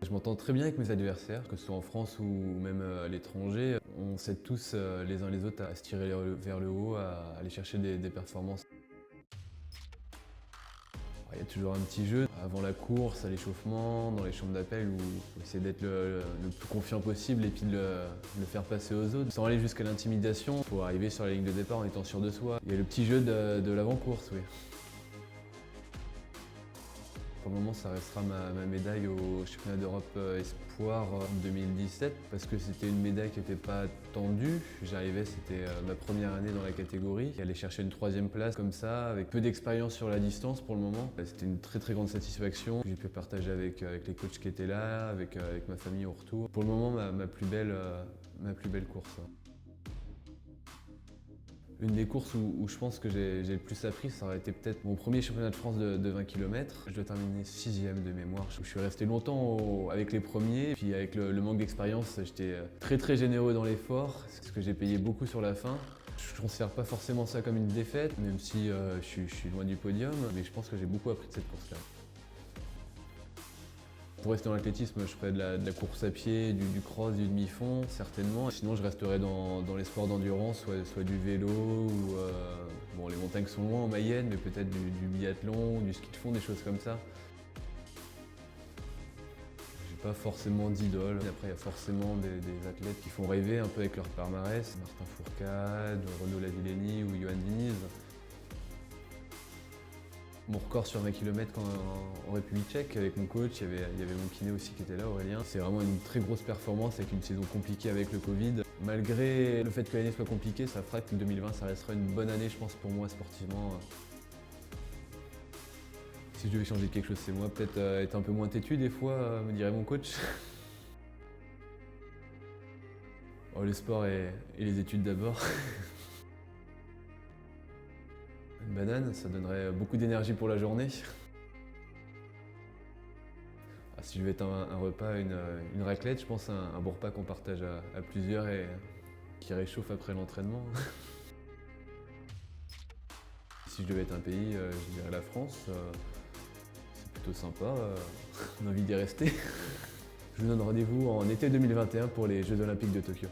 Je m'entends très bien avec mes adversaires, que ce soit en France ou même à l'étranger. On s'aide tous les uns les autres à se tirer vers le haut, à aller chercher des performances. Il y a toujours un petit jeu avant la course, à l'échauffement, dans les chambres d'appel où on essaie d'être le plus confiant possible et puis de le faire passer aux autres. Sans aller jusqu'à l'intimidation, il faut arriver sur la ligne de départ en étant sûr de soi. Il y a le petit jeu de l'avant-course, oui. Pour le moment, ça restera ma médaille au championnat d'Europe Espoir en 2017 parce que c'était une médaille qui n'était pas tendue. J'arrivais, c'était ma première année dans la catégorie. Aller chercher une 3e place comme ça, avec peu d'expérience sur la distance pour le moment, c'était une très grande satisfaction. J'ai pu partager avec les coachs qui étaient là, avec ma famille au retour. Pour le moment, ma plus belle course. Une des courses où je pense que j'ai le plus appris, ça aurait été peut-être mon premier championnat de France de 20 km. Je dois terminer 6e de mémoire. Je suis resté longtemps avec les premiers, puis avec le manque d'expérience, j'étais très généreux dans l'effort, parce que j'ai payé beaucoup sur la fin. Je ne considère pas forcément ça comme une défaite, même si je suis loin du podium, mais je pense que j'ai beaucoup appris de cette course-là. Pour rester dans l'athlétisme, je ferais de la course à pied, du cross, du demi-fond, certainement. Sinon, je resterais dans les sports d'endurance, soit du vélo ou bon, les montagnes sont loin en Mayenne, mais peut-être du biathlon, du ski de fond, des choses comme ça. J'ai pas forcément d'idole. Après, il y a forcément des athlètes qui font rêver un peu avec leur palmarès. Martin Fourcade, Renaud Lavillenie ou Johan Diniz. Mon record sur 20 km en République tchèque, avec mon coach, il y avait mon kiné aussi qui était là, Aurélien. C'est vraiment une très grosse performance avec une saison compliquée avec le Covid. Malgré le fait que l'année soit compliquée, ça fera que 2020, ça restera une bonne année, je pense, pour moi sportivement. Si je devais changer quelque chose, c'est moi. Peut-être être un peu moins têtu des fois, me dirait mon coach. Oh, le sport et les études d'abord. Une banane, ça donnerait beaucoup d'énergie pour la journée. Ah, si je vais être un repas, une raclette, je pense un bon repas qu'on partage à plusieurs et qui réchauffe après l'entraînement. Si je devais être un pays, je dirais la France. C'est plutôt sympa, on a envie d'y rester. Je vous donne rendez-vous en été 2021 pour les Jeux Olympiques de Tokyo.